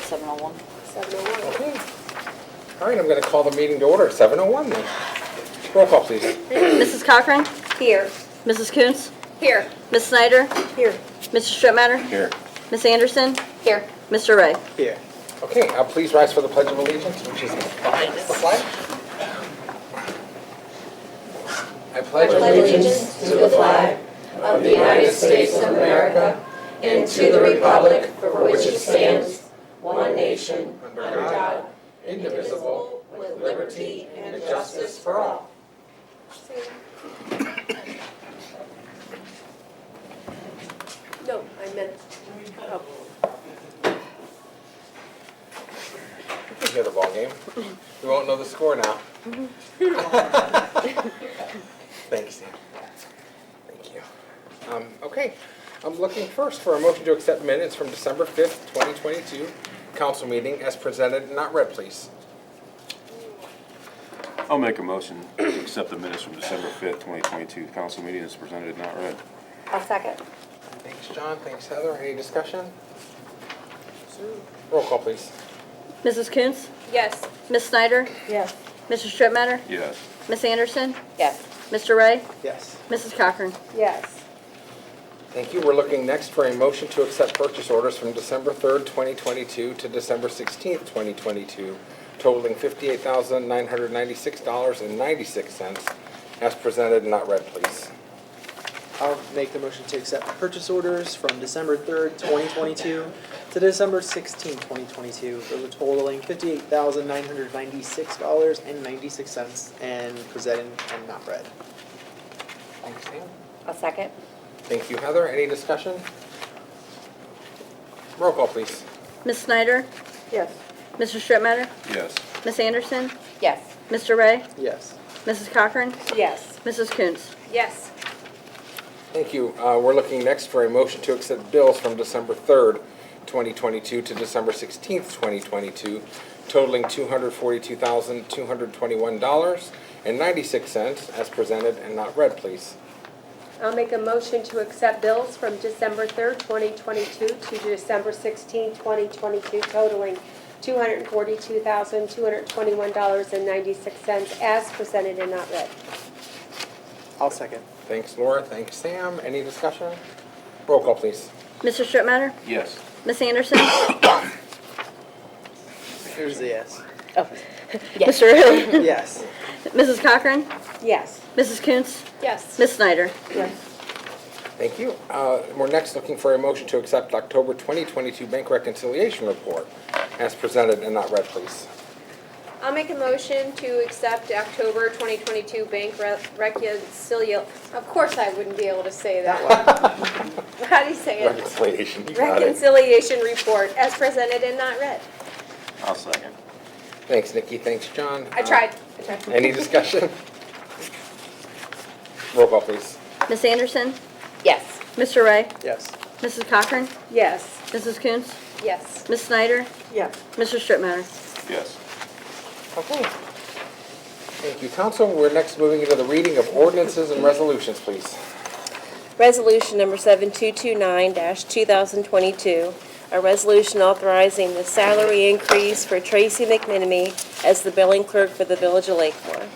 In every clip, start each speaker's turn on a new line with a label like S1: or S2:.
S1: 7:01.
S2: 7:01.
S3: Okay. All right, I'm going to call the meeting to order at 7:01 then. Roll call, please.
S4: Mrs. Cochran?
S2: Here.
S4: Mrs. Coons?
S2: Here.
S4: Ms. Snyder?
S2: Here.
S4: Mr. Strittmatter?
S3: Here.
S4: Ms. Anderson?
S1: Here.
S4: Mr. Ray?
S3: Here. Okay, please rise for the Pledge of Allegiance, which is behind the flag. I pledge
S5: allegiance to the flag of the United States of America and to the republic for which it stands, one nation, under God, indivisible, with liberty and justice for all.
S2: No, I meant. Oh.
S3: You can hear the ball game. We won't know the score now. Thanks, Sam. Thank you. Okay, I'm looking first for a motion to accept minutes from December 5th, 2022, council meeting as presented and not read, please.
S6: I'll make a motion to accept the minutes from December 5th, 2022 council meeting as presented and not read.
S1: I'll second.
S3: Thanks, John. Thanks, Heather. Any discussion? Roll call, please.
S4: Mrs. Coons?
S2: Yes.
S4: Ms. Snyder?
S2: Yes.
S4: Mr. Strittmatter?
S6: Yes.
S4: Ms. Anderson?
S1: Yes.
S4: Mr. Ray?
S3: Yes.
S4: Mrs. Cochran?
S2: Yes.
S3: Thank you. We're looking next for a motion to accept purchase orders from December 3rd, 2022 to December 16th, 2022, totaling $58,996.96 as presented and not read, please.
S7: I'll make the motion to accept purchase orders from December 3rd, 2022 to December 16th, 2022 for the totaling $58,996.96 and presented and not read.
S3: Thanks, Sam.
S1: I'll second.
S3: Thank you, Heather. Any discussion? Roll call, please.
S4: Ms. Snyder?
S2: Yes.
S4: Mr. Strittmatter?
S6: Yes.
S4: Ms. Anderson?
S1: Yes.
S4: Mr. Ray?
S7: Yes.
S4: Mrs. Cochran?
S2: Yes.
S4: Mrs. Coons?
S2: Yes.
S3: Thank you. We're looking next for a motion to accept bills from December 3rd, 2022 to December 16th, 2022, totaling $242,221.96 as presented and not read, please.
S2: I'll make a motion to accept bills from December 3rd, 2022 to December 16th, 2022, totaling $242,221.96 as presented and not read.
S7: I'll second.
S3: Thanks, Laura. Thanks, Sam. Any discussion? Roll call, please.
S4: Mr. Strittmatter?
S6: Yes.
S4: Ms. Anderson?
S7: There's a yes.
S4: Mr. Ray?
S7: Yes.
S4: Mrs. Cochran?
S2: Yes.
S4: Mrs. Coons?
S2: Yes.
S4: Ms. Snyder?
S2: Yes.
S3: Thank you. We're next looking for a motion to accept October 2022 bank reconciliation report as presented and not read, please.
S2: I'll make a motion to accept October 2022 bank reconciliation. Of course I wouldn't be able to say that one. How do you say it?
S3: Reconciliation. You got it.
S2: Reconciliation report as presented and not read.
S6: I'll second.
S3: Thanks, Nikki. Thanks, John.
S2: I tried.
S3: Any discussion? Roll call, please.
S4: Ms. Anderson?
S1: Yes.
S4: Mr. Ray?
S7: Yes.
S4: Mrs. Cochran?
S2: Yes.
S4: Mrs. Coons?
S2: Yes.
S4: Ms. Snyder?
S2: Yes.
S4: Mr. Strittmatter?
S6: Yes.
S3: Okay. Thank you, Council. We're next moving into the reading of ordinances and resolutions, please.
S8: Resolution number 7229-2022, a resolution authorizing the salary increase for Tracy McMenemy as the billing clerk for the Village of Lakemore.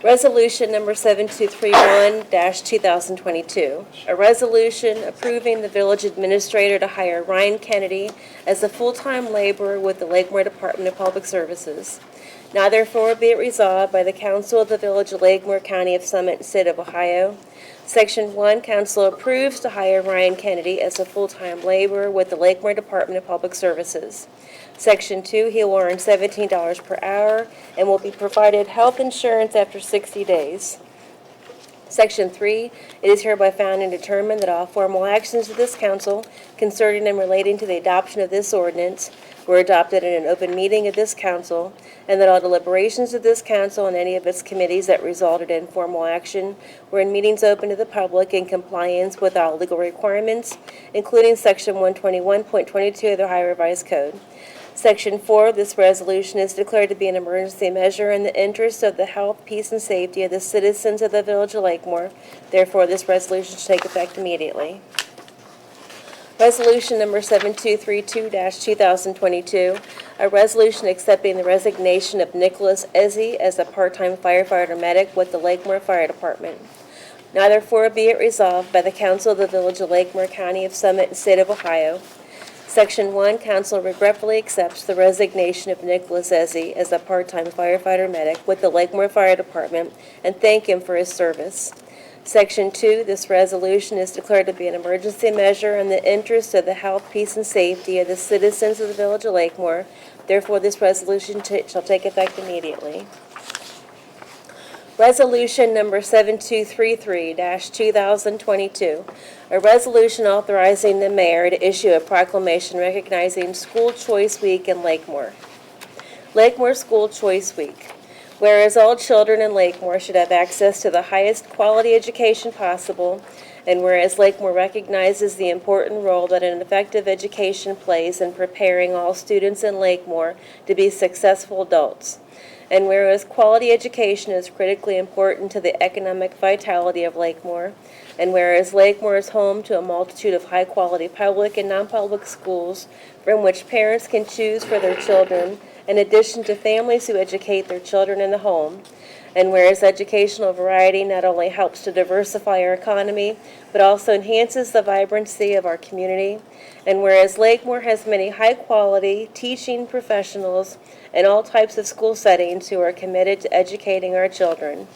S8: Resolution number 7231-2022, a resolution approving the village administrator to hire Ryan Kennedy as a full-time laborer with the Lakemore Department of Public Services. Now therefore be it resolved by the Council of the Village of Lakemore, County of Summit, State of Ohio. Section 1, Council approves to hire Ryan Kennedy as a full-time laborer with the Lakemore Department of Public Services. Section 2, he will earn $17 per hour and will be provided health insurance after 60 days. Section 3, it is hereby found and determined that all formal actions of this council concerning and relating to the adoption of this ordinance were adopted in an open meeting of this council, and that all deliberations of this council and any of its committees that resulted in formal action were in meetings open to the public in compliance with all legal requirements, including Section 121.22 of the Ohio Revised Code. Section 4 of this resolution is declared to be an emergency measure in the interest of the health, peace, and safety of the citizens of the Village of Lakemore. Therefore, this resolution should take effect immediately. Resolution number 7232-2022, a resolution accepting the resignation of Nicholas Ezzy as a part-time firefighter medic with the Lakemore Fire Department. Now therefore be it resolved by the Council of the Village of Lakemore, County of Summit, and State of Ohio. Section 1, Council regretfully accepts the resignation of Nicholas Ezzy as a part-time firefighter medic with the Lakemore Fire Department and thank him for his service. Section 2, this resolution is declared to be an emergency measure in the interest of the health, peace, and safety of the citizens of the Village of Lakemore. Therefore, this resolution shall take effect immediately. Resolution number 7233-2022, a resolution authorizing the mayor to issue a proclamation recognizing School Choice Week in Lakemore. Lakemore School Choice Week. Whereas all children in Lakemore should have access to the highest quality education possible, and whereas Lakemore recognizes the important role that an effective education plays in preparing all students in Lakemore to be successful adults, and whereas quality education is critically important to the economic vitality of Lakemore, and whereas Lakemore is home to a multitude of high-quality public and non-public schools from which parents can choose for their children, in addition to families who educate their children in the home, and whereas educational variety not only helps to diversify our economy, but also enhances the vibrancy of our community, and whereas Lakemore has many high-quality teaching professionals in all types of school settings who are committed to educating our children.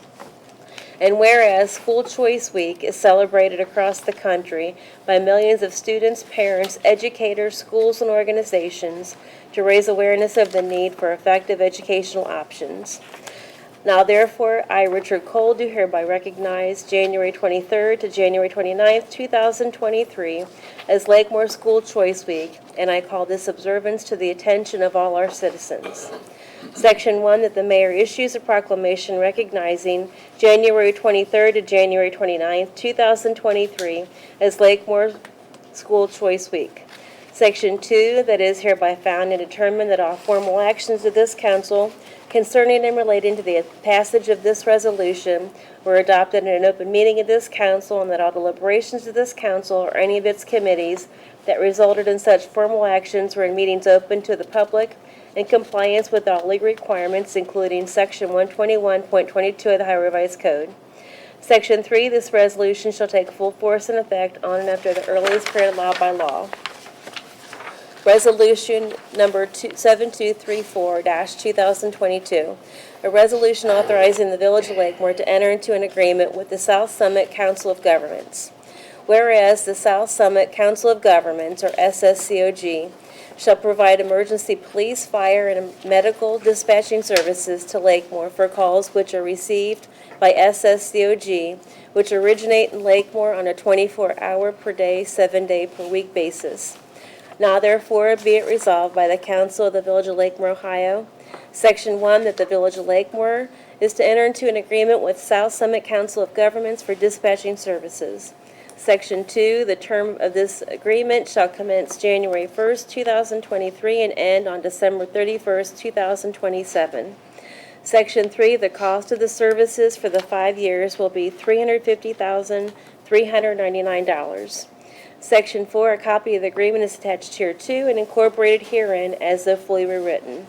S8: And whereas School Choice Week is celebrated across the country by millions of students, parents, educators, schools, and organizations to raise awareness of the need for effective educational options. Now therefore, I, Richard Cole, do hereby recognize January 23rd to January 29th, 2023 as Lakemore School Choice Week, and I call this observance to the attention of all our citizens. Section 1, that the mayor issues a proclamation recognizing January 23rd to January 29th, 2023 as Lakemore School Choice Week. Section 2, that is hereby found and determined that all formal actions of this council concerning and relating to the passage of this resolution were adopted in an open meeting of this council, and that all deliberations of this council or any of its committees that resulted in such formal actions were in meetings open to the public in compliance with all legal requirements, including Section 121.22 of the Ohio Revised Code. Section 3, this resolution shall take full force and effect on and after the earliest period allowed by law. Resolution number 7234-2022, a resolution authorizing the Village of Lakemore to enter into an agreement with the South Summit Council of Governments. Whereas the South Summit Council of Governments, or SSCOG, shall provide emergency police, fire, and medical dispatching services to Lakemore for calls which are received by SSCOG, which originate in Lakemore on a 24-hour per day, 7-day per week basis. Now therefore be it resolved by the Council of the Village of Lakemore, Ohio, Section 1, that the Village of Lakemore is to enter into an agreement with South Summit Council of Governments for dispatching services. Section 2, the term of this agreement shall commence January 1st, 2023 and end on December 31st, 2027. Section 3, the cost of the services for the 5 years will be $350,399. Section 4, a copy of the agreement is attached here too and incorporated herein as though fully rewritten.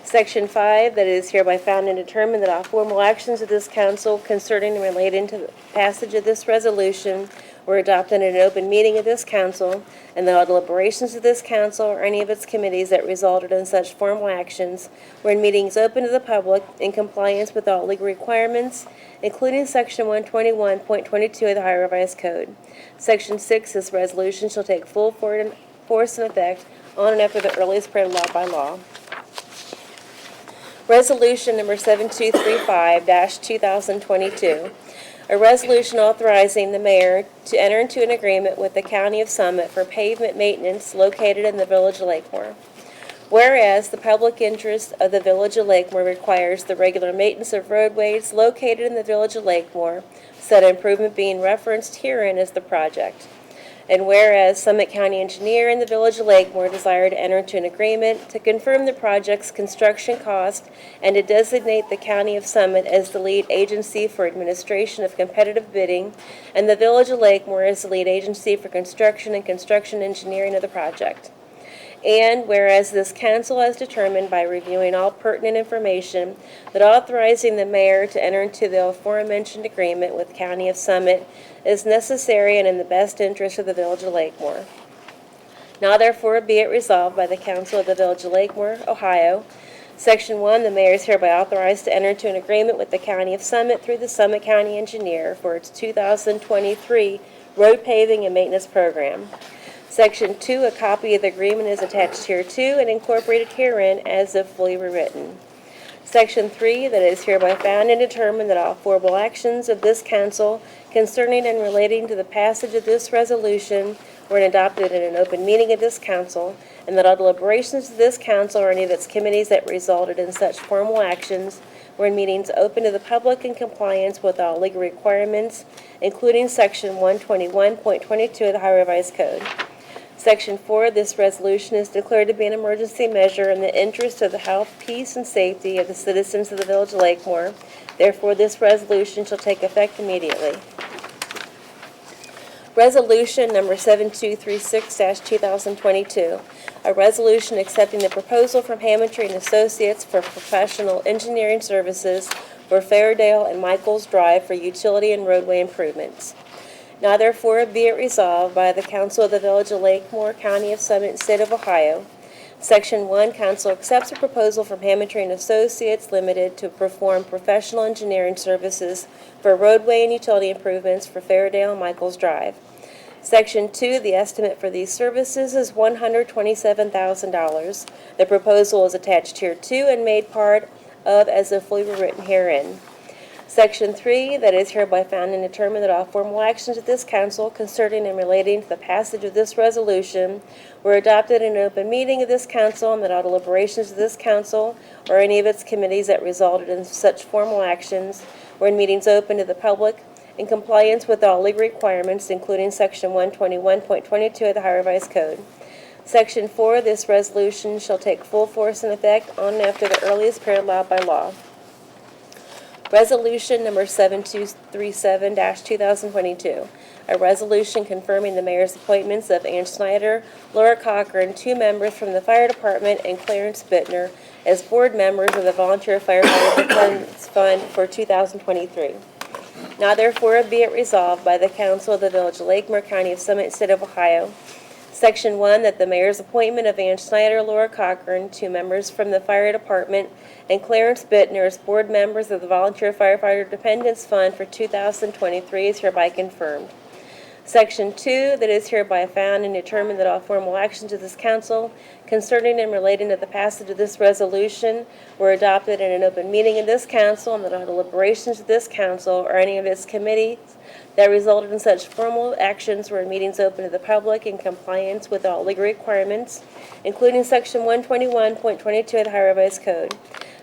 S8: Section 5, that it is hereby found and determined that all formal actions of this council concerning and relating to the passage of this resolution were adopted in an open meeting of this council, and that all deliberations of this council or any of its committees that resulted in such formal actions were in meetings open to the public in compliance with all legal requirements, including Section 121.22 of the Ohio Revised Code. Section 6, this resolution shall take full force and effect on and after the earliest period allowed by law. Resolution number 7235-2022, a resolution authorizing the mayor to enter into an agreement with the County of Summit for pavement maintenance located in the Village of Lakemore. Whereas the public interest of the Village of Lakemore requires the regular maintenance of roadways located in the Village of Lakemore, said improvement being referenced herein as the project. And whereas Summit County Engineer and the Village of Lakemore desire to enter into an agreement to confirm the project's construction cost and to designate the County of Summit as the lead agency for administration of competitive bidding, and the Village of Lakemore as the lead agency for construction and construction engineering of the project. And whereas this council has determined by reviewing all pertinent information that authorizing the mayor to enter into the aforementioned agreement with County of Summit is necessary and in the best interest of the Village of Lakemore. Now therefore be it resolved by the Council of the Village of Lakemore, Ohio. Section 1, the mayor is hereby authorized to enter into an agreement with the County of Summit through the Summit County Engineer for its 2023 road paving and maintenance program. Section 2, a copy of the agreement is attached hereto and incorporated herein as if fully rewritten. Section 3, that it is hereby found and determined that all formal actions of this council concerning and relating to the passage of this resolution were adopted in an open meeting of this council, and that all deliberations of this council or any of its committees that resulted in such formal actions were in meetings open to the public in compliance with all legal requirements, including Section 121.22 of the Ohio Revised Code. Section 4, this resolution is declared to be an emergency measure in the interest of the health, peace, and safety of the citizens of the Village of Lakemore. Therefore, this resolution shall take effect immediately. Resolution number 7236-2022, a resolution accepting the proposal from Hamilton and Associates for professional engineering services for Fairdale and Michaels Drive for utility and roadway improvements. Now therefore be it resolved by the Council of the Village of Lakemore, County of Summit, State of Ohio. Section 1, Council accepts a proposal from Hamilton Associates Limited to perform professional engineering services for roadway and utility improvements for Fairdale and Michaels Drive. Section 2, the estimate for these services is $127,000. The proposal is attached hereto and made part of as if fully written herein. Section 3, that is hereby found and determined that all formal actions of this council concerning and relating to the passage of this resolution were adopted in an open meeting of this council, and that all deliberations of this council or any of its committees that resulted in such formal actions were in meetings open to the public in compliance with all legal requirements, including Section 121.22 of the Ohio Revised Code. Section 4, this resolution shall take full force and effect on and after the earliest period allowed by law. Resolution number 7237-2022, a resolution confirming the mayor's appointments of Ann Snyder, Laura Cochran, 2 members from the fire department, and Clarence Bittner as board members of the Volunteer Firefighter Defense Fund for 2023. Now therefore be it resolved by the Council of the Village of Lakemore, County of Summit, State of Ohio. Section 1, that the mayor's appointment of Ann Snyder, Laura Cochran, 2 members from the fire department, and Clarence Bittner as board members of the Volunteer Firefighter Dependents Fund for 2023 is hereby confirmed. Section 2, that is hereby found and determined that all formal actions of this council concerning and relating to the passage of this resolution were adopted in an open meeting of this council, and that all deliberations of this council or any of its committees that resulted in such formal actions were in meetings open to the public in compliance with all legal requirements, including Section 121.22 of the Ohio Revised Code.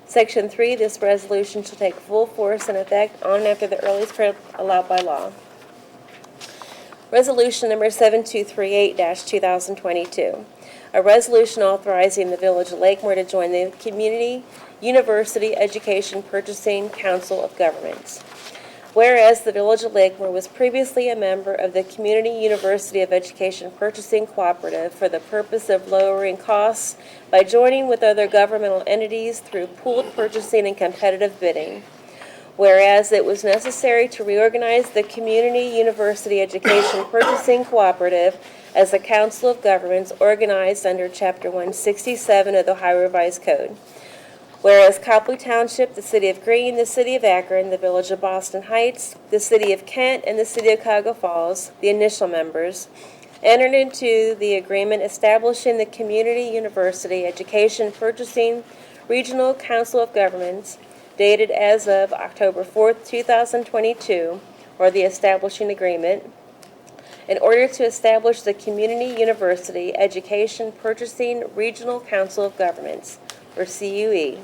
S8: Section 3, this resolution shall take full force and effect on and after the earliest period allowed by law. Resolution number 7238-2022, a resolution authorizing the Village of Lakemore to join the Community University Education Purchasing Council of Governments. Whereas the Village of Lakemore was previously a member of the Community University of Education Purchasing Cooperative for the purpose of lowering costs by joining with other governmental entities through pooled purchasing and competitive bidding. Whereas it was necessary to reorganize the Community University Education Purchasing Cooperative as a council of governments organized under Chapter 167 of the Ohio Revised Code. Whereas Copley Township, the City of Greene, the City of Akron, the Village of Boston Heights, the City of Kent, and the City of Cuyahoga Falls, the initial members, entered into the agreement establishing the Community University Education Purchasing Regional Council of Governments, dated as of October 4th, 2022, or the establishing agreement, in order to establish the Community University Education Purchasing Regional Council of Governments, or CUE,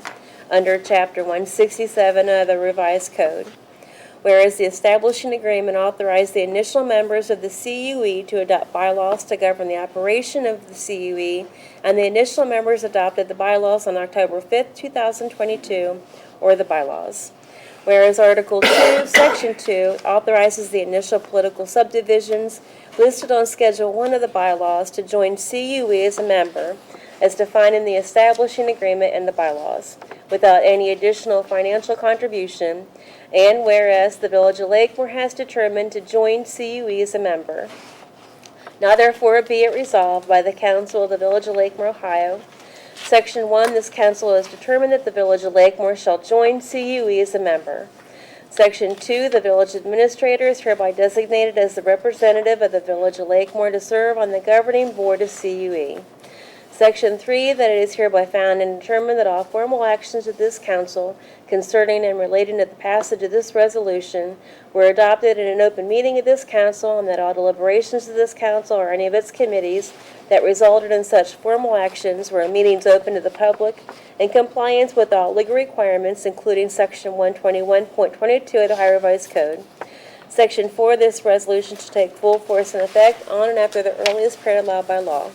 S8: under Chapter 167 of the Revised Code. Whereas the establishing agreement authorized the initial members of the CUE to adopt bylaws to govern the operation of the CUE, and the initial members adopted the bylaws on October 5th, 2022, or the bylaws. Whereas Article 2, Section 2 authorizes the initial political subdivisions listed on Schedule 1 of the bylaws to join CUE as a member, as defined in the establishing agreement and the bylaws, without any additional financial contribution, and whereas the Village of Lakemore has determined to join CUE as a member. Now therefore be it resolved by the Council of the Village of Lakemore, Ohio. Section 1, this council has determined that the Village of Lakemore shall join CUE as a member. Section 2, the village administrator is hereby designated as the representative of the Village of Lakemore to serve on the governing board of CUE. Section 3, that it is hereby found and determined that all formal actions of this council concerning and relating to the passage of this resolution were adopted in an open meeting of this council, and that all deliberations of this council or any of its committees that resulted in such formal actions were in meetings open to the public in compliance with all legal requirements, including Section 121.22 of the Ohio Revised Code. Section 4, this resolution shall take full force and effect on and after the earliest period allowed by law.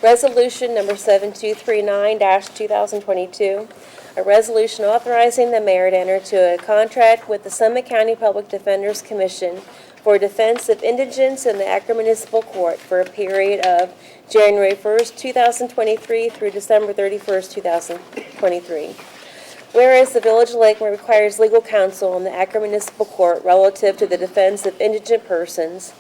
S8: Resolution number 7239-2022, a resolution authorizing the mayor to enter into a contract with the Summit County Public Defenders Commission for defense of indigents in the Akron Municipal Court for a period of January 1st, 2023 through December 31st, 2023. Whereas the Village of Lakemore requires legal counsel in the Akron Municipal Court relative to the defense of indigent persons,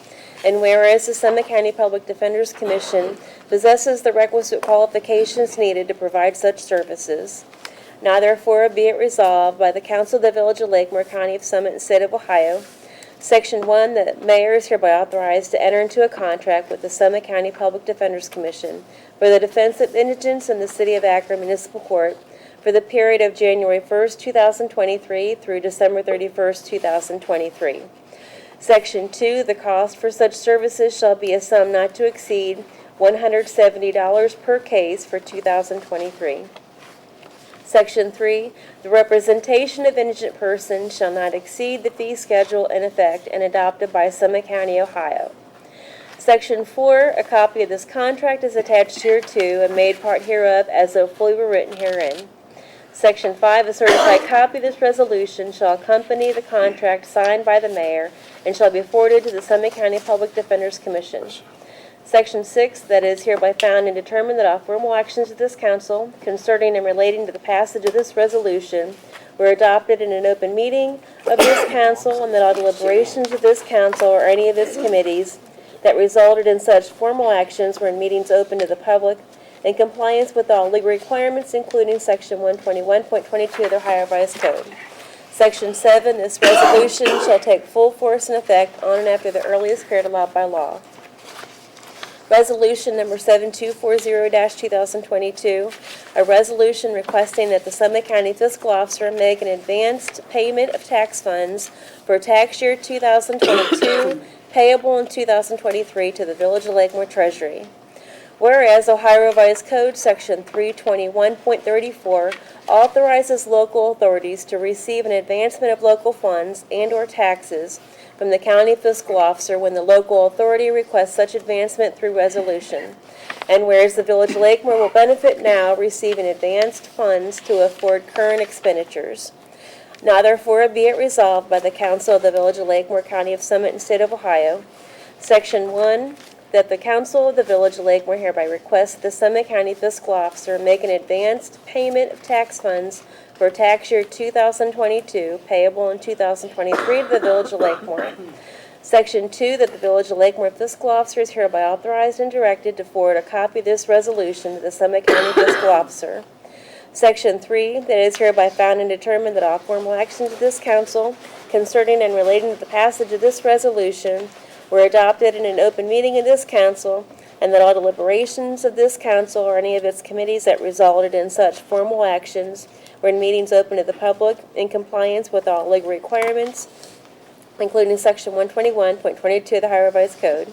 S8: and whereas the Summit County Public Defenders Commission possesses the requisite qualifications needed to provide such services, now therefore be it resolved by the Council of the Village of Lakemore, County of Summit, and State of Ohio, Section 1, the mayor is hereby authorized to enter into a contract with the Summit County Public Defenders Commission for the defense of indigents in the City of Akron Municipal Court for the period of January 1st, 2023 through December 31st, 2023. Section 2, the cost for such services shall be a sum not to exceed $170 per case for 2023. Section 3, the representation of indigent persons shall not exceed the fee schedule in effect and adopted by Summit County, Ohio. Section 4, a copy of this contract is attached hereto and made part hereof as though fully were written herein. Section 5, a certified copy of this resolution shall accompany the contract signed by the mayor and shall be forwarded to the Summit County Public Defenders Commission. Section 6, that it is hereby found and determined that all formal actions of this council concerning and relating to the passage of this resolution were adopted in an open meeting of this council, and that all deliberations of this council or any of its committees that resulted in such formal actions were in meetings open to the public in compliance with all legal requirements, including Section 121.22 of the Ohio Revised Code. Section 7, this resolution shall take full force and effect on and after the earliest period allowed by law. Resolution number 7240-2022, a resolution requesting that the Summit County Fiscal Officer make an advanced payment of tax funds for tax year 2022 payable in 2023 to the Village of Lakemore Treasury. Whereas Ohio Revised Code Section 321.34 authorizes local authorities to receive an advancement of local funds and/or taxes from the county fiscal officer when the local authority requests such advancement through resolution. And whereas the Village of Lakemore will benefit now receiving advanced funds to afford current expenditures. Now therefore be it resolved by the Council of the Village of Lakemore, County of Summit, and State of Ohio, Section 1, that the Council of the Village of Lakemore hereby requests that the Summit County Fiscal Officer make an advanced payment of tax funds for tax year 2022 payable in 2023 to the Village of Lakemore. Section 2, that the Village of Lakemore Fiscal Officer is hereby authorized and directed to forward a copy of this resolution to the Summit County Fiscal Officer. Section 3, that it is hereby found and determined that all formal actions of this council concerning and relating to the passage of this resolution were adopted in an open meeting of this council, and that all deliberations of this council or any of its committees that resulted in such formal actions were in meetings open to the public in compliance with all legal requirements, including Section 121.22 of the Ohio Revised Code.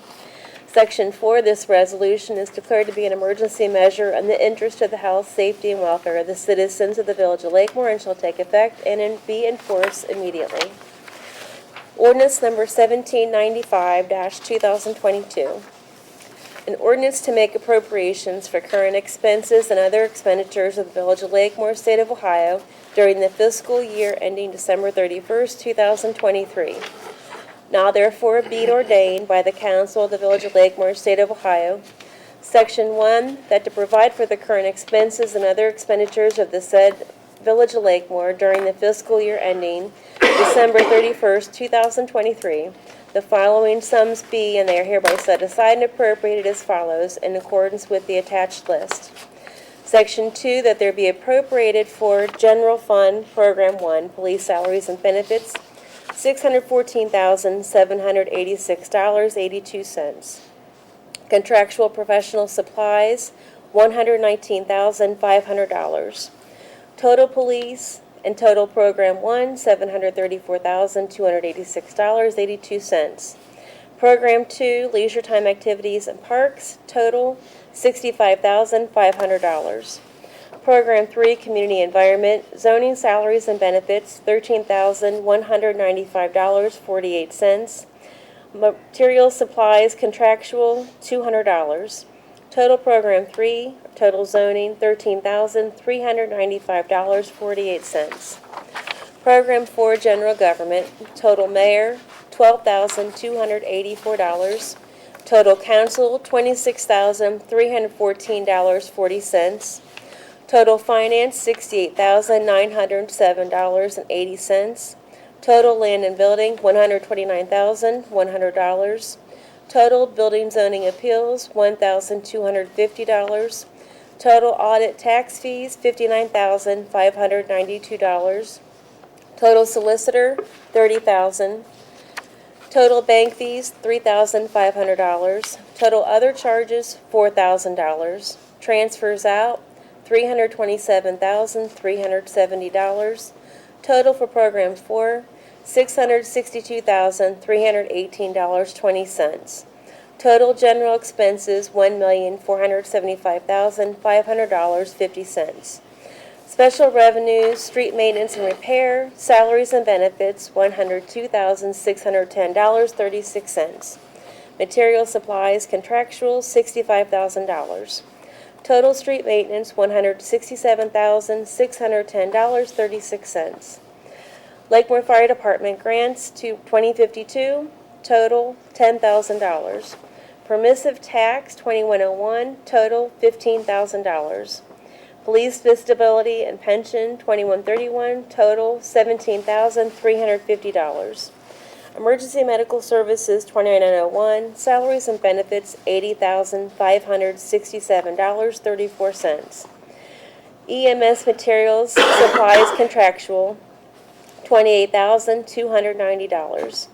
S8: Section 4, this resolution is declared to be an emergency measure in the interest of the health, safety, and welfare of the citizens of the Village of Lakemore and shall take effect and be enforced immediately. Ordinance number 1795-2022. An ordinance to make appropriations for current expenses and other expenditures of the Village of Lakemore, State of Ohio during the fiscal year ending December 31st, 2023. Now therefore be it ordained by the Council of the Village of Lakemore, State of Ohio, Section 1, that to provide for the current expenses and other expenditures of the said Village of Lakemore during the fiscal year ending December 31st, 2023, the following sums be, and they are hereby set aside and appropriated as follows in accordance with the attached list. Section 2, that there be appropriated for General Fund, Program 1, Police Salaries and Benefits, $614,786.82. Contractual professional supplies, $119,500. Total police and total Program 1, $734,286.82. Program 2, leisure time activities and parks, total $65,500. Program 3, community environment, zoning salaries and benefits, $13,195.48. Material supplies contractual, $200. Total Program 3, total zoning, $13,395.48. Program 4, general government, total mayor, $12,284. Total council, $26,314.40. Total finance, $68,907.80. Total land and building, $129,100. Total building zoning appeals, $1,250. Total audit tax fees, $59,592. Total solicitor, $30,000. Total bank fees, $3,500. Total other charges, $4,000. Transfers out, $327,370. Total for Program 4, $662,318.20. Total general expenses, $1,475,500.50. Special revenues, street maintenance and repair, salaries and benefits, $102,610.36. Material supplies, contractual, $65,000. Total street maintenance, $167,610.36. Lakemore Fire Department grants to 2052, total $10,000. Permissive tax, 2101, total $15,000. Police disability and pension, 2131, total $17,350. Emergency medical services, 2901, salaries and benefits, $80,567.34. EMS materials, supplies contractual, $28,290.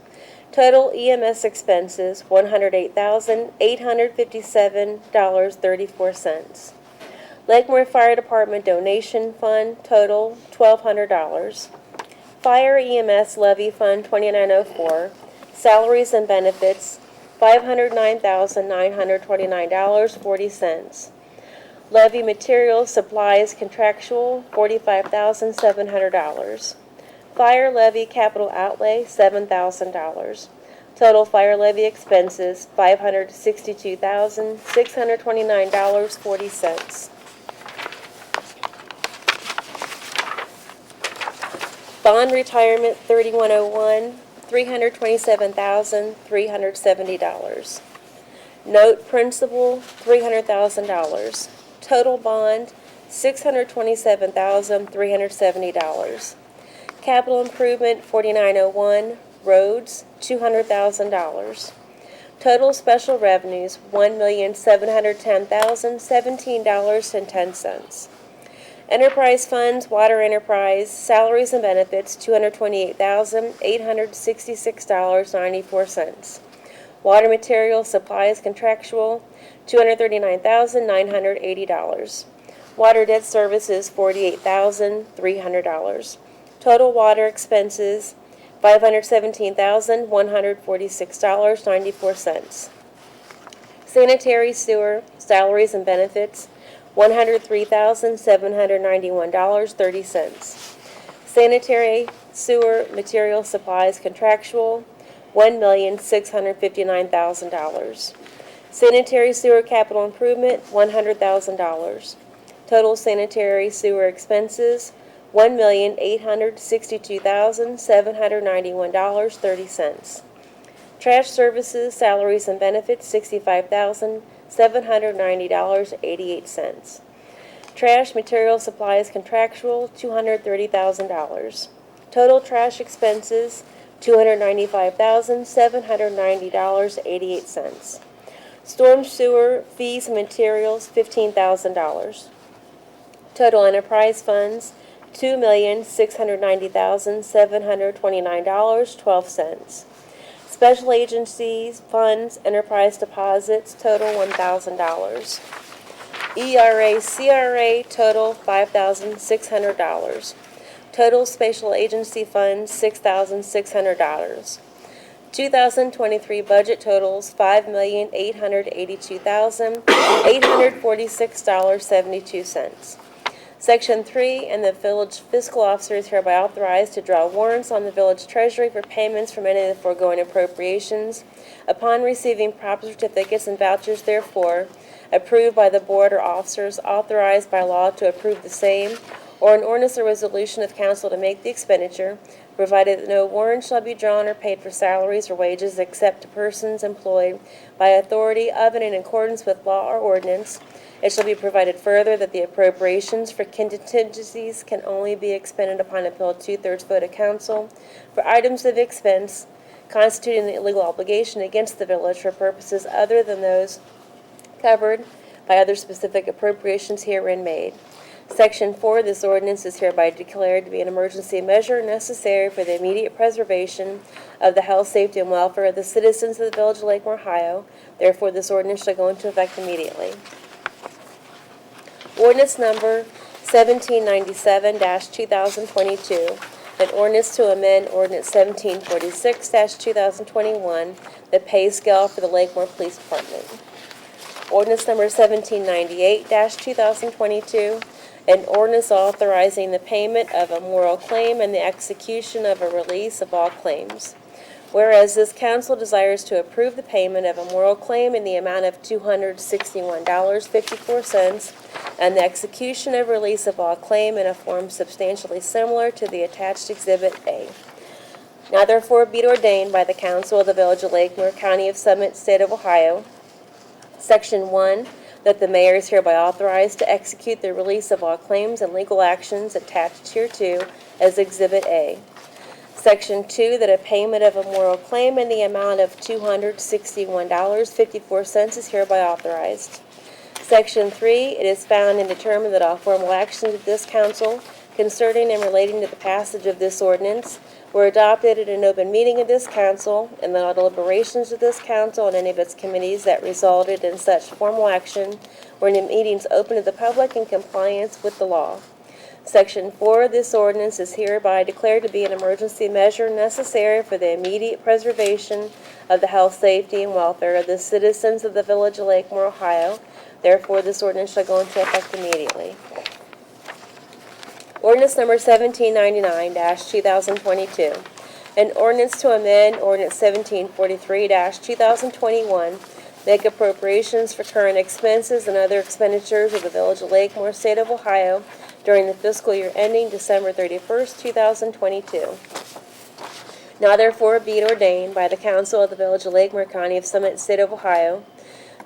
S8: Total EMS expenses, $108,857.34. Lakemore Fire Department donation fund, total $1,200. Fire EMS levy fund, 2904, salaries and benefits, $509,929.40. Levy materials, supplies, contractual, $45,700. Fire levy capital outlay, $7,000. Total fire levy expenses, $562,629.40. Bond retirement, 3101, $327,370. Note principal, $300,000. Total bond, $627,370. Capital improvement, 4901, roads, $200,000. Total special revenues, $1,710,017.10. Enterprise funds, water enterprise, salaries and benefits, $228,866.94. Water materials, supplies, contractual, $239,980. Water debt services, $48,300. Total water expenses, $517,146.94. Sanitary sewer, salaries and benefits, $103,791.30. Sanitary sewer material supplies contractual, $1,659,000. Sanitary sewer capital improvement, $100,000. Total sanitary sewer expenses, $1,862,791.30. Trash services, salaries and benefits, $65,790.88. Trash material supplies contractual, $230,000. Total trash expenses, $295,790.88. Storm sewer fees and materials, $15,000. Total enterprise funds, $2,690,729.12. Special agencies, funds, enterprise deposits, total $1,000. ERA, CRA, total $5,600. Total special agency funds, $6,600. 2023 budget totals, $5,882,846.72. Section 3, and the village fiscal officer is hereby authorized to draw warrants on the village treasury for payments from any of the foregoing appropriations upon receiving proper certificates and vouchers therefore, approved by the board or officers authorized by law to approve the same, or an ordinance or resolution of council to make the expenditure, provided that no warrant shall be drawn or paid for salaries or wages except to persons employed by authority of and in accordance with law or ordinance. It shall be provided further that the appropriations for contingencies can only be expended upon appeal of 2/3 vote of council for items of expense constituting the illegal obligation against the village for purposes other than those covered by other specific appropriations herein made. Section 4, this ordinance is hereby declared to be an emergency measure necessary for the immediate preservation of the health, safety, and welfare of the citizens of the village of Lakemore, Ohio. Therefore, this ordinance shall go into effect immediately. Ordinance number 1797-2022, an ordinance to amend ordinance 1746-2021, the pay scale for the Lakemore Police Department. Ordinance number 1798-2022, an ordinance authorizing the payment of a moral claim and the execution of a release of all claims. Whereas this council desires to approve the payment of a moral claim in the amount of $261.54 and the execution of release of all claim in a form substantially similar to the attached Exhibit A. Now therefore be it ordained by the council of the village of Lakemore, county of Summit, state of Ohio, Section 1, that the mayor is hereby authorized to execute the release of all claims and legal actions attached hereto as Exhibit A. Section 2, that a payment of a moral claim in the amount of $261.54 is hereby authorized. Section 3, it is found and determined that all formal actions of this council concerning and relating to the passage of this ordinance were adopted at an open meeting of this council, and that all deliberations of this council and any of its committees that resulted in such formal action were in meetings open to the public in compliance with the law. Section 4, this ordinance is hereby declared to be an emergency measure necessary for the immediate preservation of the health, safety, and welfare of the citizens of the village of Lakemore, Ohio. Therefore, this ordinance shall go into effect immediately. Ordinance number 1799-2022, an ordinance to amend ordinance 1743-2021, make appropriations for current expenses and other expenditures of the village of Lakemore, state of Ohio, during the fiscal year ending December 31st, 2022. Now therefore be it ordained by the council of the village of Lakemore, county of Summit, state of Ohio,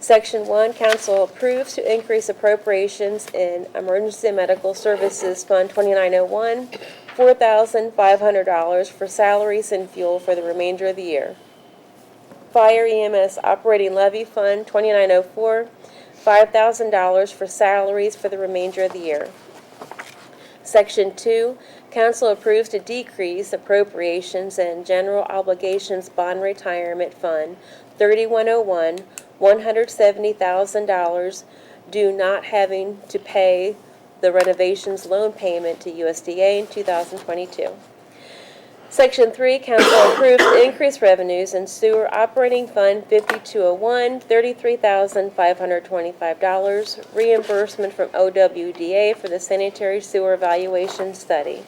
S8: Section 1, council approves to increase appropriations in Emergency Medical Services Fund 2901, $4,500 for salaries and fuel for the remainder of the year. Fire EMS Operating Levy Fund 2904, $5,000 for salaries for the remainder of the year. Section 2, council approves to decrease appropriations in General Obligations Bond Retirement Fund 3101, $170,000 due not having to pay the renovations loan payment to USDA in 2022. Section 3, council approves increased revenues in sewer operating fund 5201, $33,525, reimbursement from OWDA for the sanitary sewer evaluation study.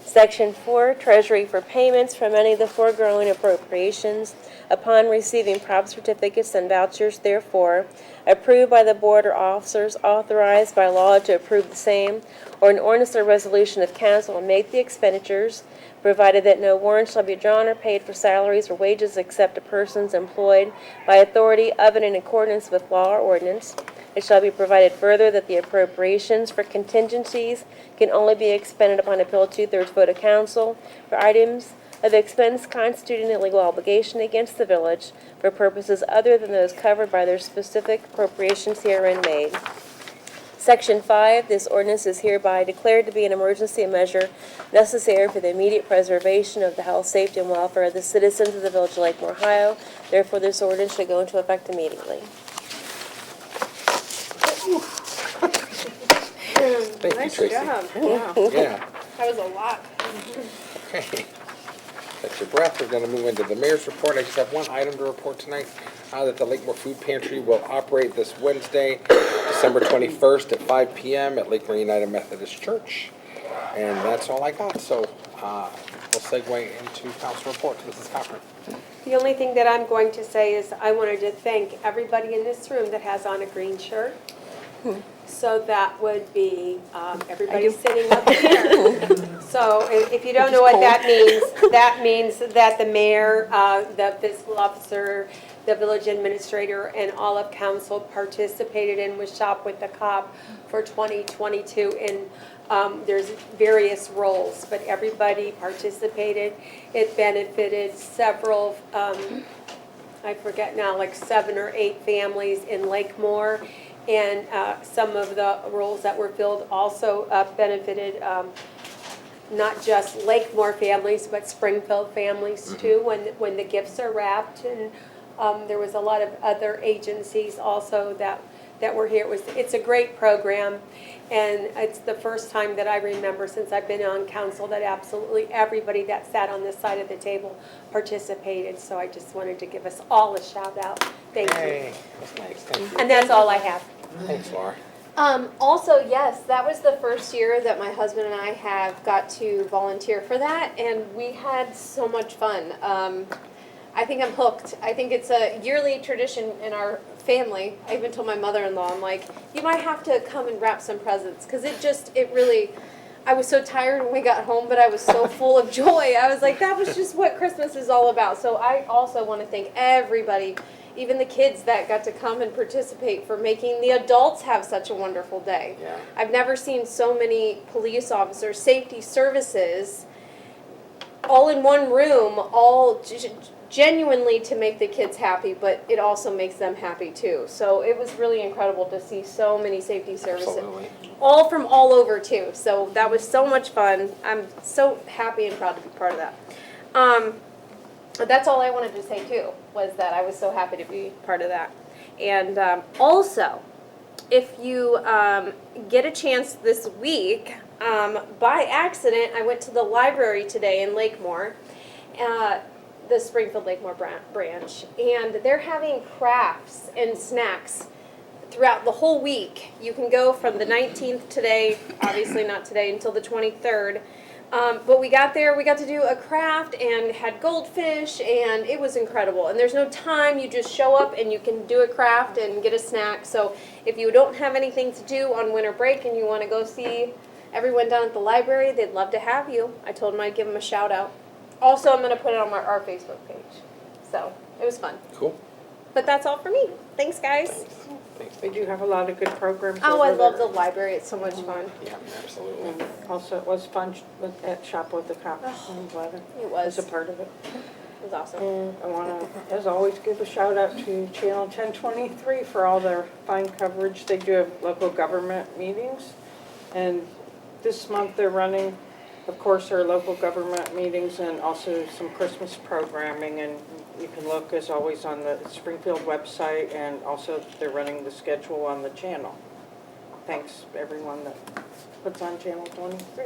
S8: Section 4, Treasury for payments from any of the foregoing appropriations upon receiving prop certificates and vouchers therefore approved by the board or officers authorized by law to approve the same, or an ordinance or resolution of council will make the expenditures, provided that no warrant shall be drawn or paid for salaries or wages except to persons employed by authority of and in accordance with law or ordinance. It shall be provided further that the appropriations for contingencies can only be expended upon appeal 2/3 vote of council for items of expense constituting a legal obligation against the village for purposes other than those covered by their specific appropriations herein made. Section 5, this ordinance is hereby declared to be an emergency measure necessary for the immediate preservation of the health, safety, and welfare of the citizens of the Village of Lakemore, Ohio. Therefore, this ordinance should go into effect immediately.
S3: Thank you,
S2: Nice
S3: Tracy.
S2: job. Wow.
S3: Yeah,
S2: That was a lot.
S3: okay. That's your breath. We're gonna move into the mayor's report. I just have one item to report tonight, that the Lakemore Food Pantry will operate this Wednesday, December 21st at 5 p.m. at Lakemore United Methodist Church. And that's all I got, so, we'll segue into council reports. Mrs. Cochran.
S2: The only thing that I'm going to say is I wanted to thank everybody in this room that has on a green shirt. So that would be everybody sitting up here. So if you don't know what that means that the mayor, the fiscal officer, the village administrator, and all of council participated in with Shop with the Cop for 2022. And there's various roles, but everybody participated. It benefited several, I forget now, like 7 or 8 families in Lakemore. And some of the roles that were filled also benefited not just Lakemore families, but Springfield families too, when the gifts are wrapped. And there was a lot of other agencies also that were here. It's a great program, and it's the first time that I remember since I've been on council that absolutely everybody that sat on this side of the table participated. So I just wanted to give us all a shout out. Thank you.
S3: Hey, that's nice. Thank you.
S2: And that's all I have.
S3: Thanks, Laura.
S1: Also, yes, that was the first year that my husband and I have got to volunteer for that, and we had so much fun. I think I'm hooked. I think it's a yearly tradition in our family. I even told my mother-in-law, I'm like, you might have to come and wrap some presents, because it really, I was so tired when we got home, but I was so full of joy. I was like, that was just what Christmas is all about. So I also want to thank everybody, even the kids that got to come and participate, for making the adults have such a wonderful day.
S3: Yeah.
S1: I've never seen so many police officers, safety services, all in one room, all genuinely to make the kids happy, but it also makes them happy too. So it was really incredible to see so many safety services,
S3: Absolutely.
S1: all from all over too. So that was so much fun. I'm so happy and proud to be part of that. But that's all I wanted to say too, was that I was so happy to be part of that. And also, if you get a chance this week, by accident, I went to the library today in Lakemore, the Springfield Lakemore branch, and they're having crafts and snacks throughout the whole week. You can go from the 19th today, obviously not today, until the 23rd. But we got there, we got to do a craft and had goldfish, and it was incredible. And there's no time, you just show up and you can do a craft and get a snack. So if you don't have anything to do on winter break and you want to go see everyone down at the library, they'd love to have you. I told them I'd give them a shout out. Also, I'm going to put it on our Facebook page. So it was fun.
S3: Cool.
S1: But that's all for me. Thanks, guys.
S3: Thanks.
S9: They do have a lot of good programs.
S1: Oh, I
S9: over
S1: love
S9: there.
S1: the library. It's so much fun.
S3: Yeah, absolutely.
S9: And also, it was fun at Shop with the Cops. I'm glad I
S1: It
S9: was
S1: was.
S9: a part of it.
S1: It was awesome.
S9: And I want to, as always, give a shout out to Channel 1023 for all their fine coverage. They do have local government meetings, and this month they're running, of course, their local government meetings and also some Christmas programming. And you can look, as always, on the Springfield website, and also they're running the schedule on the channel. Thanks, everyone that puts on Channel 23.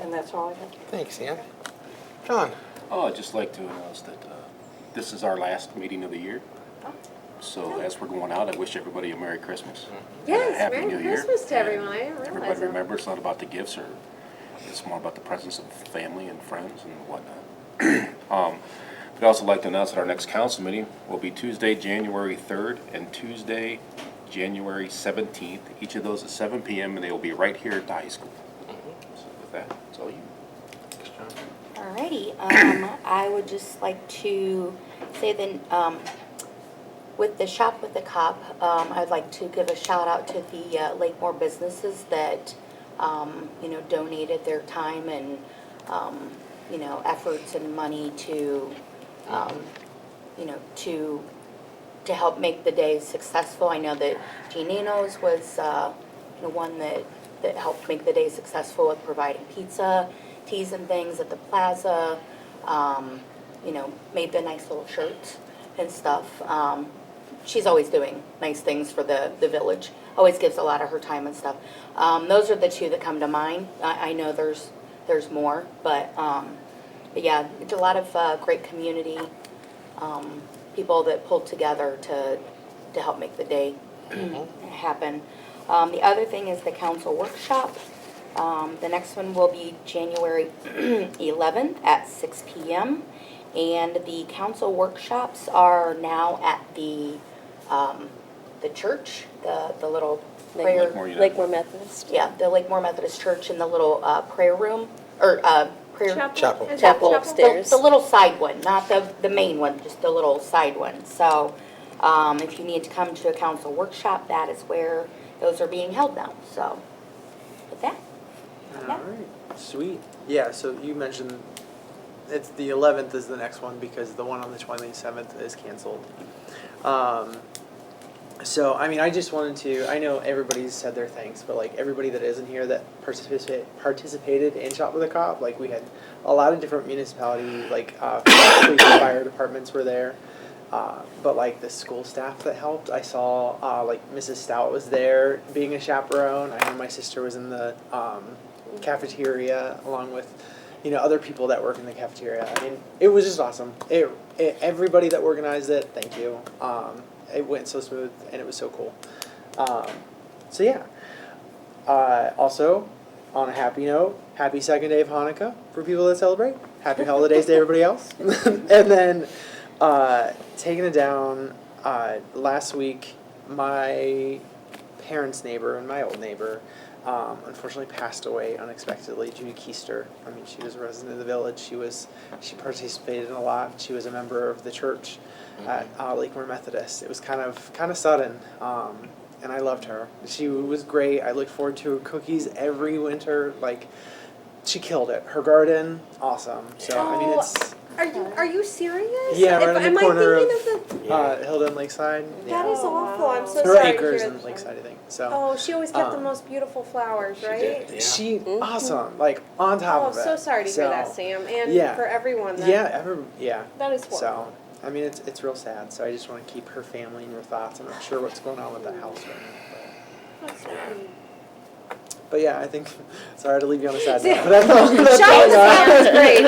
S9: And that's all I have.
S3: Thanks, Ann. John?
S6: Oh, I'd just like to announce that this is our last meeting of the year. So as we're going out, I wish everybody a Merry Christmas. and a
S1: Yes,
S6: Happy
S1: Merry
S6: New Year.
S1: Christmas to
S6: And
S1: everyone. I didn't realize
S6: Everybody
S1: that.
S6: remember, it's not about the gifts, or it's more about the presence of family and friends and whatnot. I'd also like to announce that our next council meeting will be Tuesday, January 3rd, and Tuesday, January 17th. Each of those at 7 p.m., and they will be right here at the high school. So with that, it's all you.
S5: Alrighty, I would just like to say that, with the Shop with the Cop, I'd like to give a shout out to the Lakemore businesses that, donated their time and, efforts and money to, to help make the day successful. I know that Giannino's was, one that helped make the day successful with providing pizza, teas and things at the plaza, made the nice little shirts and stuff. She's always doing nice things for the village, always gives a lot of her time and stuff. Those are the two that come to mind. I know there's more, but yeah, it's a lot of great community people that pulled together to help make the day happen. The other thing is the council workshop. The next one will be January 11th at 6 p.m. And the council workshops are now at the church, the little prayer.
S8: Lakemore Methodist.
S5: Yeah, the Lakemore Methodist Church in the little prayer room, or prayer.
S3: Chapel.
S1: Is that
S8: Chapel upstairs.
S5: The little side one, not the main one, just the little side one. So if you need to come to a council workshop, that is where those are being held now. So with that.
S7: All right, sweet. Yeah, so you mentioned it's the 11th is the next one because the one on the 27th is canceled. So, I mean, I just wanted to, I know everybody's said their thanks, but like everybody that isn't here that participated in Shop with a Cop, like we had a lot of different municipality, like police and fire departments were there. But like the school staff that helped, I saw like Mrs. Stout was there being a chaperone. I know my sister was in the cafeteria along with, other people that work in the cafeteria. I mean, it was just awesome. Everybody that organized it, thank you. It went so smooth and it was so cool. So yeah. Also, on a happy note, happy second day of Hanukkah for people that celebrate. Happy holidays to everybody else. And then taking it down, last week, my parents' neighbor and my old neighbor unfortunately passed away unexpectedly. Judy Keister. I mean, she was a resident of the village. She participated in a lot. She was a member of the church at Lakemore Methodist. It was kind of sudden, and I loved her. She was great. I looked forward to her cookies every winter. Like, she killed it. Her garden, awesome. So I mean, it's.
S1: Are you serious?
S7: Yeah, right on the
S1: am
S7: corner
S1: I
S7: of
S1: thinking of the?
S7: Hilda and Lakeside.
S1: That is awful. I'm so
S7: Her
S1: sorry
S7: acres
S1: to hear
S7: and
S1: that.
S7: Lakeside, I think. So.
S1: Oh, she always kept the most beautiful flowers, right?
S3: Yeah.
S7: She awesome, like on top
S1: Oh,
S7: of it.
S1: so sorry to hear that, Sam, and
S7: yeah.
S1: for everyone. That,
S7: Yeah.
S1: that is horrible.
S7: So, I mean, it's real sad. So I just want to keep her family in your thoughts. I'm not sure what's going on with that house right now.
S1: That's sweet.
S7: But yeah, I think. Sorry to leave you on a sad note. But that's all. That's
S1: Shop
S7: all I
S1: with the
S7: got.
S1: Cop was great.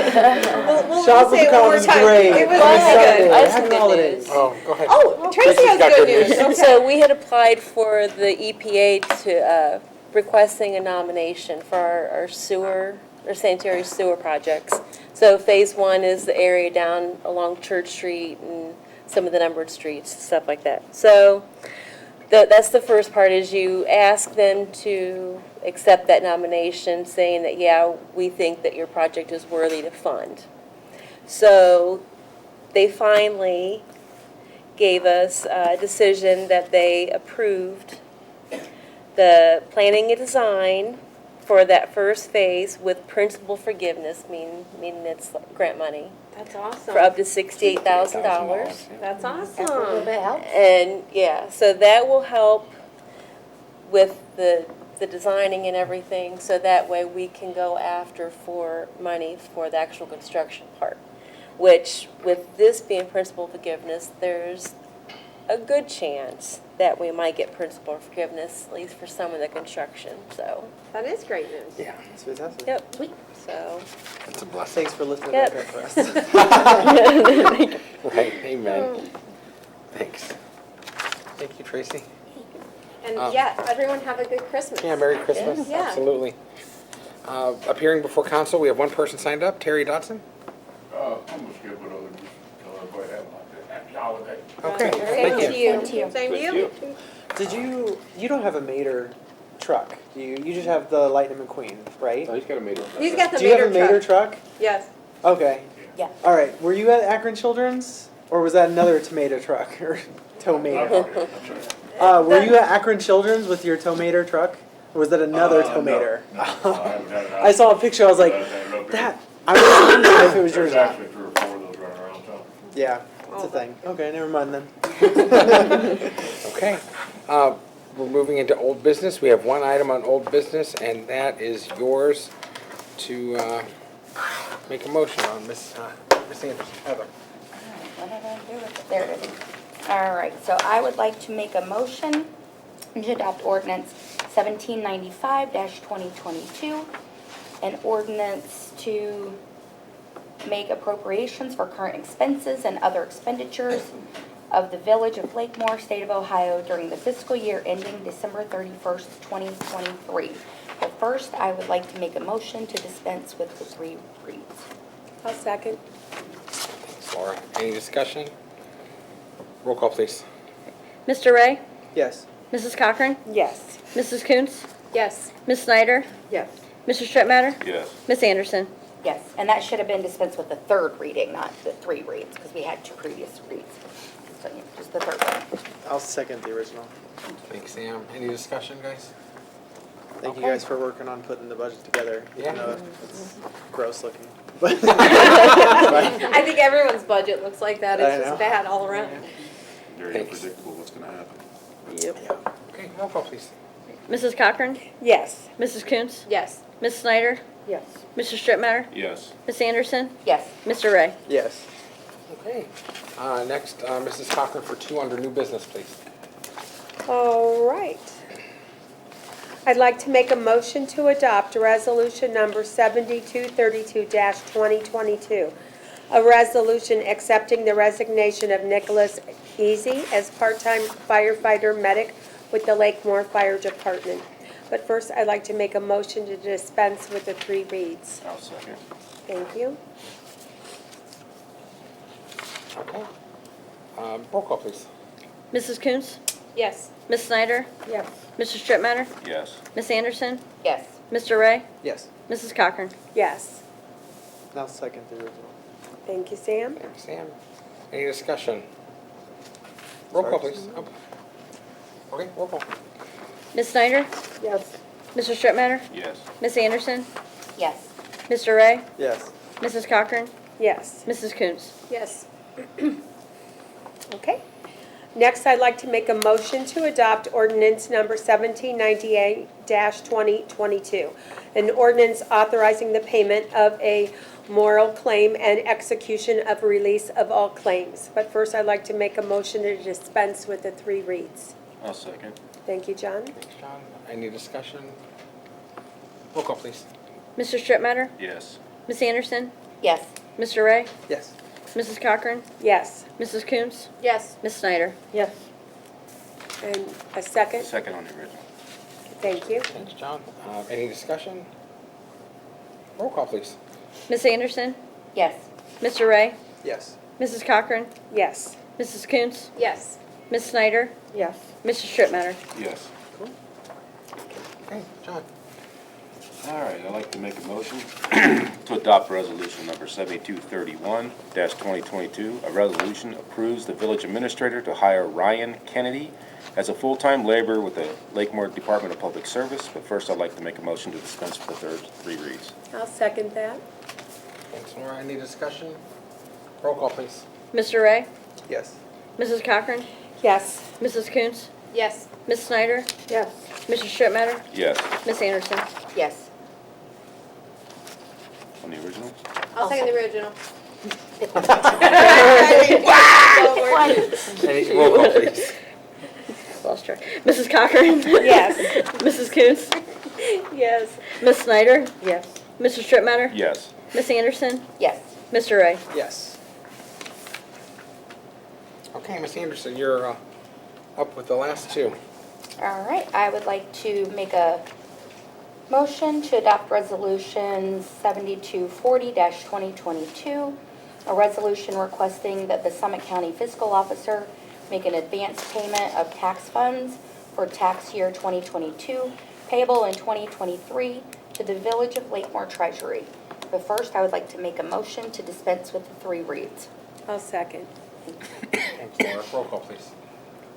S1: We'll
S7: Shop with
S1: say
S7: the
S1: it one
S7: Cop
S1: more
S7: was
S1: time.
S7: great.
S1: It was
S7: On
S1: really
S7: Sunday.
S1: good.
S8: I have
S7: Happy
S8: some good
S7: holidays.
S8: news.
S3: Oh, go ahead.
S1: Oh, Tracy
S3: Tracy's
S1: has
S3: got
S1: good
S3: good
S1: news.
S3: news.
S1: Okay.
S8: So we had applied for the EPA to, requesting a nomination for our sewer, our sanitary sewer projects. So phase one is the area down along Church Street and some of the numbered streets, stuff like that. So that's the first part, is you ask them to accept that nomination, saying that, yeah, we think that your project is worthy to fund. So they finally gave us a decision that they approved the planning and design for that first phase with principal forgiveness, meaning it's grant money,
S1: That's awesome.
S8: for up to $68,000.
S1: That's
S5: Every little
S1: awesome.
S5: bit helps.
S8: And, yeah, so that will help with the designing and everything, so that way we can go after for money for the actual construction part. Which, with this being principal forgiveness, there's a good chance that we might get principal forgiveness, at least for some of the construction, so,
S2: That is great news.
S3: Yeah,
S7: That's fantastic.
S8: yep, so.
S3: that's a blessing.
S7: Thanks for lifting
S8: Yep.
S7: that up for us.
S3: Right, amen. Thanks. Thank you, Tracy.
S1: And yeah, everyone have a good Christmas.
S3: Yeah, Merry Christmas,
S1: Yeah.
S3: absolutely. Appearing before council, we have one person signed up, Terry Dodson.
S6: I'm gonna skip it other, tell everybody have a happy holiday.
S3: Okay,
S1: Thank
S3: thank you.
S1: you. Same to you.
S7: Did you don't have a Mater truck, do you? You just have the Lightning McQueen, right?
S6: Oh, he's got a meter.
S1: He's got the
S7: Do you have a
S1: Mater
S7: Mater
S1: truck.
S7: truck?
S1: Yes.
S7: Okay.
S8: Yeah.
S7: All right. Were you at Akron Children's, or was that another tomato truck or tomato? Were you at Akron Children's with your tomato truck, or was that another tomato? I saw a picture. I was like, that. I was wondering if it was yours.
S6: There's actually 3 or 4 of those running around town.
S7: Yeah, it's a thing. Okay, never mind then.
S3: Okay, we're moving into old business. We have one item on old business, and that is yours to make a motion on, Miss Anderson. Heather.
S5: What did I do with it? There it is. All right, so I would like to make a motion to adopt ordinance 1795-2022, an ordinance to make appropriations for current expenses and other expenditures of the Village of Lakemore, State of Ohio during the fiscal year ending December 31st, 2023. But first, I would like to make a motion to dispense with the 3 reads.
S2: I'll second.
S3: Thanks, Laura. Any discussion? Roll call, please.
S4: Mr. Ray?
S7: Yes.
S4: Mrs. Cochran?
S2: Yes.
S4: Mrs. Coons?
S1: Yes.
S4: Ms. Snyder?
S2: Yes.
S4: Mr. Strittmatter?
S6: Yes.
S4: Ms. Anderson?
S5: Yes, and that should have been dispensed with the 3rd reading, not the 3 reads, because we had 2 previous reads. So, yeah, just the 3rd one.
S7: I'll second the original.
S3: Thanks, Sam. Any discussion, guys?
S7: Thank you
S3: Okay.
S7: guys for working on putting the budget together. Even
S3: Yeah.
S7: though it's gross looking.
S1: I think everyone's budget looks like that.
S7: I
S1: It's
S7: know.
S1: just bad all around.
S6: Very
S3: Thanks.
S6: unpredictable what's gonna happen.
S7: Yep.
S3: Okay, roll call, please.
S4: Mrs. Cochran?
S2: Yes.
S4: Mrs. Coons?
S1: Yes.
S4: Ms. Snyder?
S2: Yes.
S4: Mr. Strittmatter?
S6: Yes.
S4: Ms. Anderson?
S5: Yes.
S4: Mr. Ray?
S7: Yes.
S3: Okay. Next, Mrs. Cochran for 2 under new business, please.
S2: All right. I'd like to make a motion to adopt resolution number 7232-2022, a resolution accepting the resignation of Nicholas Easy as part-time firefighter medic with the Lakemore Fire Department. But first, I'd like to make a motion to dispense with the 3 reads.
S6: I'll second.
S2: Thank you.
S3: Okay. Roll call, please.
S4: Mrs. Coons?
S1: Yes.
S4: Ms. Snyder?
S2: Yes.
S4: Mr. Strittmatter?
S6: Yes.
S4: Ms. Anderson?
S5: Yes.
S4: Mr. Ray?
S7: Yes.
S4: Mrs. Cochran?
S2: Yes.
S7: I'll second the original.
S2: Thank you, Sam.
S3: Thanks, Sam. Any discussion? Roll call,
S7: Sorry.
S3: please. Oh. Okay, roll call.
S4: Ms. Snyder?
S2: Yes.
S4: Mr. Strittmatter?
S6: Yes.
S4: Ms. Anderson?
S5: Yes.
S4: Mr. Ray?
S7: Yes.
S4: Mrs. Cochran?
S2: Yes.
S4: Mrs. Coons?
S1: Yes.
S2: Okay. Next, I'd like to make a motion to adopt ordinance number 1798-2022, an ordinance authorizing the payment of a moral claim and execution of release of all claims. But first, I'd like to make a motion to dispense with the 3 reads.
S6: I'll second.
S2: Thank you, John.
S3: Thanks, John. Any discussion? Roll call, please.
S4: Mr. Strittmatter?
S6: Yes.
S4: Ms. Anderson?
S5: Yes.
S4: Mr. Ray?
S7: Yes.
S4: Mrs. Cochran?
S2: Yes.
S4: Mrs. Coons?
S1: Yes.
S4: Ms. Snyder?
S2: Yes. And a second?
S6: Second on the original.
S2: Thank you.
S3: Thanks, John. Any discussion? Roll call, please.
S4: Ms. Anderson?
S5: Yes.
S4: Mr. Ray?
S7: Yes.
S4: Mrs. Cochran?
S2: Yes.
S4: Mrs. Coons?
S1: Yes.
S4: Ms. Snyder?
S2: Yes.
S4: Mr. Strittmatter?
S6: Yes.
S3: Okay, John.
S6: All right, I'd like to make a motion to adopt resolution number 7231-2022. A resolution approves the village administrator to hire Ryan Kennedy as a full-time laborer with the Lakemore Department of Public Service. But first, I'd like to make a motion to dispense with the 3 reads.
S2: I'll second that.
S3: Thanks, Laura. Any discussion? Roll call, please.
S4: Mr. Ray?
S7: Yes.
S4: Mrs. Cochran?
S2: Yes.
S4: Mrs. Coons?
S1: Yes.
S4: Ms. Snyder?
S2: Yes.
S4: Mr. Strittmatter?
S6: Yes.
S4: Ms. Anderson?
S5: Yes.
S6: On the original?
S1: I'll second the original.
S2: Wow!
S5: one.
S3: Any roll call, please?
S4: Lost track. Mrs. Cochran?
S2: Yes.
S4: Mrs. Coons?
S2: Yes.
S4: Ms. Snyder?
S9: Yes.
S4: Mr. Strittmatter?
S6: Yes.
S4: Ms. Anderson?
S5: Yes.
S4: Mr. Ray?
S7: Yes.
S3: Okay, Ms. Anderson, you're up with the last two.
S5: All right, I would like to make a motion to adopt Resolution 7240-2022, a resolution requesting that the Summit County Fiscal Officer make an advance payment of tax funds for tax year 2022 payable in 2023 to the Village of Lakemore Treasury. But first, I would like to make a motion to dispense with the 3 reads.
S2: I'll second.
S3: Thanks, Laura. Roll call, please.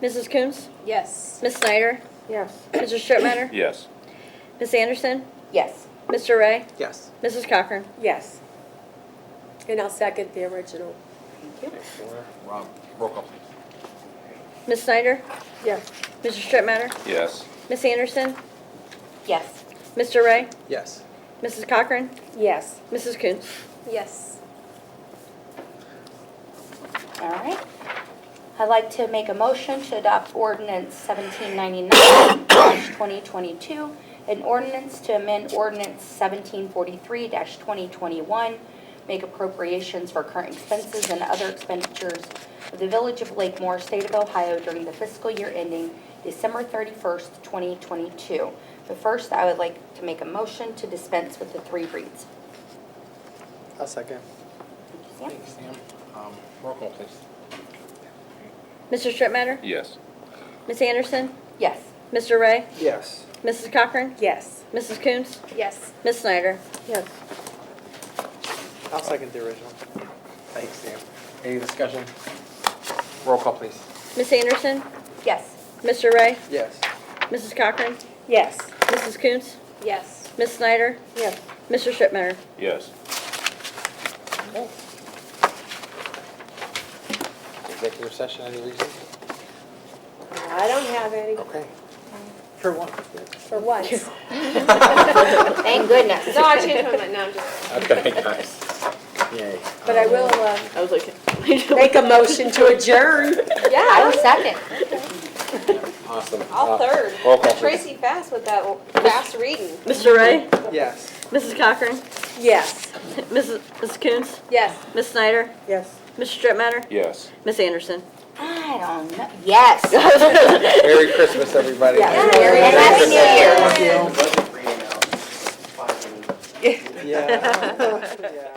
S4: Mrs. Coons?
S1: Yes.
S4: Ms. Snyder?
S9: Yes.
S4: Mr. Strittmatter?
S6: Yes.
S4: Ms. Anderson?
S5: Yes.
S4: Mr. Ray?
S7: Yes.
S4: Mrs. Cochran?
S2: Yes. And I'll second the original.
S3: Thanks, Laura. Rob, roll call, please.
S4: Ms. Snyder?
S9: Yes.
S4: Mr. Strittmatter?
S6: Yes.
S4: Ms. Anderson?
S5: Yes.
S4: Mr. Ray?
S7: Yes.
S4: Mrs. Cochran?
S2: Yes.
S4: Mrs. Coons?
S1: Yes.
S5: All right. I'd like to make a motion to adopt Ordinance 1799-2022, an ordinance to amend Ordinance 1743-2021, make appropriations for current expenses and other expenditures of the Village of Lakemore, State of Ohio during the fiscal year ending December 31st, 2022. But first, I would like to make a motion to dispense with the 3 reads.
S7: I'll second.
S5: Sam?
S3: Thanks, Sam. Roll call, please.
S4: Mr. Strittmatter?
S6: Yes.
S4: Ms. Anderson?
S5: Yes.
S4: Mr. Ray?
S7: Yes.
S4: Mrs. Cochran?
S2: Yes.
S4: Mrs. Coons?
S1: Yes.
S4: Ms. Snyder?
S9: Yes.
S7: I'll second the original.
S3: Thanks, Sam. Any discussion? Roll call, please.
S4: Ms. Anderson?
S5: Yes.
S4: Mr. Ray?
S7: Yes.
S4: Mrs. Cochran?
S2: Yes.
S4: Mrs. Coons?
S1: Yes.
S4: Ms. Snyder?
S9: Yes.
S4: Mr. Strittmatter?
S6: Yes.
S3: Okay. Executive session, any reason?
S2: I don't have any.
S3: Okay. For one.
S2: For once.
S5: Thank goodness.
S2: No, I changed my mind. No, I'm just.
S3: Okay, guys. Yay.
S2: But I will
S4: I was like,
S2: make a motion to adjourn.
S5: I will second.
S3: Awesome.
S1: I'll third.
S3: Roll call, please.
S1: Tracy fast with that fast reading.
S4: Mr. Ray?
S7: Yes.
S4: Mrs. Cochran?
S2: Yes.
S4: Mrs. Coons?
S1: Yes.
S4: Ms. Snyder?
S9: Yes.
S4: Mr. Strittmatter?
S6: Yes.
S4: Ms. Anderson?
S5: I don't know. Yes.
S3: Merry Christmas, everybody.
S5: And Happy New Year.
S7: Yeah. Yeah.